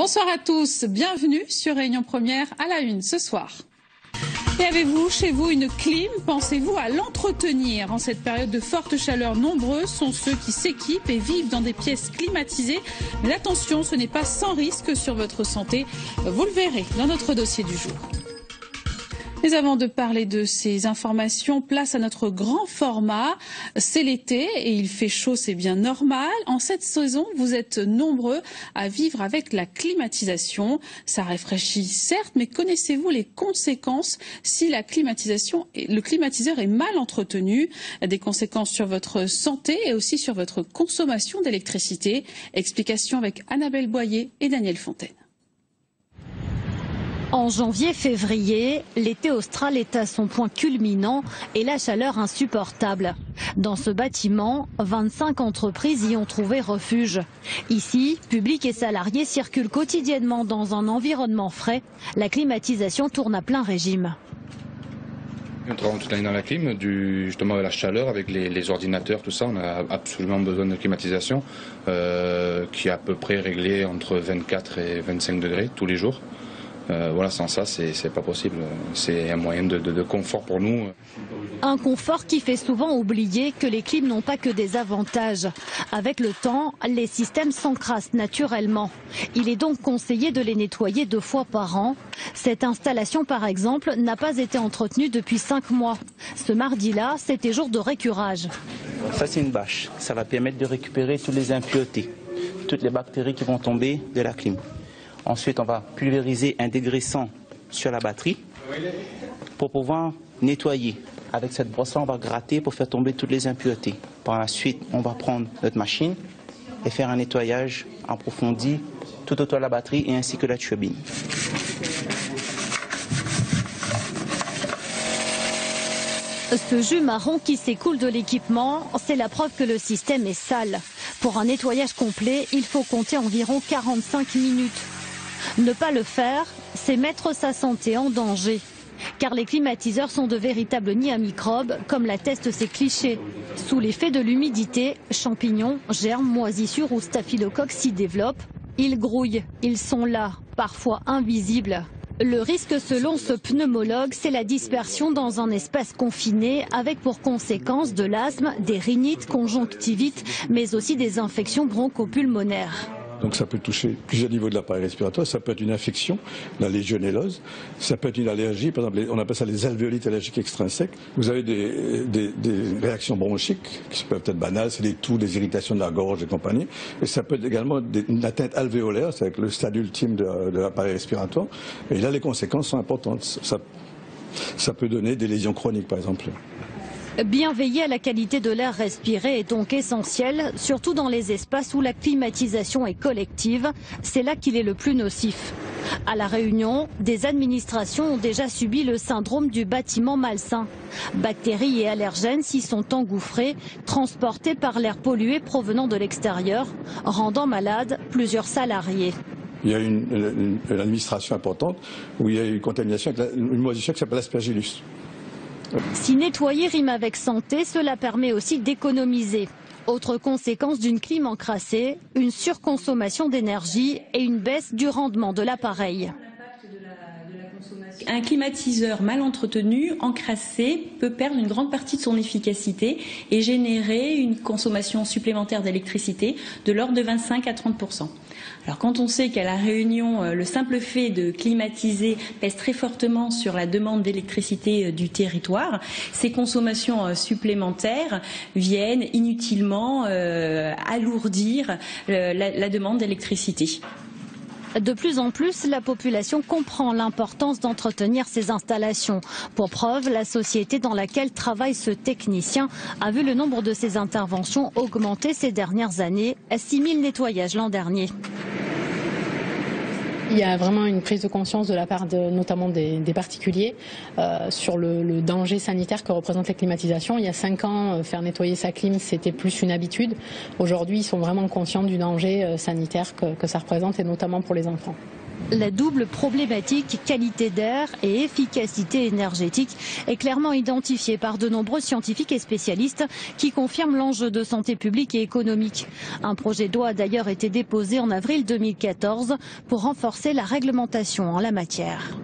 Bonsoir à tous, bienvenue sur Réunion Première à la une ce soir. Et avez-vous chez vous une clim? Pensez-vous à l'entretenir? En cette période de forte chaleur, nombreux sont ceux qui s'équipent et vivent dans des pièces climatisées. Mais attention, ce n'est pas sans risque sur votre santé. Vous le verrez dans notre dossier du jour. Mais avant de parler de ces informations, place à notre grand format. C'est l'été et il fait chaud, c'est bien normal. En cette saison, vous êtes nombreux à vivre avec la climatisation. Ça rafraîchit certes, mais connaissez-vous les conséquences si le climatiseur est mal entretenu? Des conséquences sur votre santé et aussi sur votre consommation d'électricité. Explication avec Annabelle Boyer et Daniel Fontaine. En janvier-février, l'été austral est à son point culminant et la chaleur insupportable. Dans ce bâtiment, 25 entreprises y ont trouvé refuge. Ici, public et salariés circulent quotidiennement dans un environnement frais. La climatisation tourne à plein régime. On travaille toute l'année dans la clim, justement la chaleur avec les ordinateurs, tout ça, on a absolument besoin de climatisation qui est à peu près réglée entre 24 et 25 degrés tous les jours. Voilà, sans ça, c'est pas possible. C'est un moyen de confort pour nous. Un confort qui fait souvent oublier que les clims n'ont pas que des avantages. Avec le temps, les systèmes s'encrassent naturellement. Il est donc conseillé de les nettoyer 2 fois par an. Cette installation, par exemple, n'a pas été entretenue depuis 5 mois. Ce mardi-là, c'était jour de récurage. Ça, c'est une bâche. Ça va permettre de récupérer toutes les impuretés, toutes les bactéries qui vont tomber de la clim. Ensuite, on va pulvériser un dégraissant sur la batterie pour pouvoir nettoyer. Avec cette brosse-là, on va gratter pour faire tomber toutes les impuretés. Par la suite, on va prendre notre machine et faire un nettoyage approfondi tout autour de la batterie et ainsi que la turbine. Ce jus marron qui s'écoule de l'équipement, c'est la preuve que le système est sale. Pour un nettoyage complet, il faut compter environ 45 minutes. Ne pas le faire, c'est mettre sa santé en danger. Car les climatiseurs sont de véritables nids à microbes, comme l'attestent ces clichés. Sous l'effet de l'humidité, champignons, germes, moisissures ou staphylocoques s'y développent. Ils grouillent, ils sont là, parfois invisibles. Le risque selon ce pneumologue, c'est la dispersion dans un espace confiné avec pour conséquence de l'asthme, des rhinites, conjonctivites, mais aussi des infections bronchopulmonaires. Donc ça peut toucher plusieurs niveaux de l'appareil respiratoire, ça peut être une infection, la légionellose, ça peut être une allergie, par exemple on appelle ça les alvéolites allergiques extrinsèques. Vous avez des réactions bronchiques qui peuvent être banales, c'est des toux, des irritations de la gorge et compagnie. Et ça peut être également une atteinte alvéolaire, c'est le stade ultime de l'appareil respiratoire. Et là les conséquences sont importantes. Ça peut donner des lésions chroniques par exemple. Bien veiller à la qualité de l'air respiré est donc essentiel, surtout dans les espaces où la climatisation est collective. C'est là qu'il est le plus nocif. À La Réunion, des administrations ont déjà subi le syndrome du bâtiment malsain. Bactéries et allergènes s'y sont engouffrés, transportés par l'air pollué provenant de l'extérieur, rendant malades plusieurs salariés. Il y a une administration importante où il y a une contamination avec une moisissure qui s'appelle l'aspergillus. Si nettoyer rime avec santé, cela permet aussi d'économiser. Autre conséquence d'une clim encrassée, une surconsommation d'énergie et une baisse du rendement de l'appareil. Un climatiseur mal entretenu, encrassé, peut perdre une grande partie de son efficacité et générer une consommation supplémentaire d'électricité de l'ordre de 25 à 30%. Alors quand on sait qu'à La Réunion, le simple fait de climatiser pèse très fortement sur la demande d'électricité du territoire, ces consommations supplémentaires viennent inutilement alourdir la demande d'électricité. De plus en plus, la population comprend l'importance d'entretenir ces installations. Pour preuve, la société dans laquelle travaille ce technicien a vu le nombre de ses interventions augmenter ces dernières années, 6 000 nettoyages l'an dernier. Il y a vraiment une prise de conscience de la part notamment des particuliers sur le danger sanitaire que représentent les climatisations. Il y a 5 ans, faire nettoyer sa clim, c'était plus une habitude. Aujourd'hui, ils sont vraiment conscients du danger sanitaire que ça représente, et notamment pour les enfants. La double problématique qualité d'air et efficacité énergétique est clairement identifiée par de nombreux scientifiques et spécialistes qui confirment l'enjeu de santé publique et économique. Un projet de loi a d'ailleurs été déposé en avril 2014 pour renforcer la réglementation en la matière.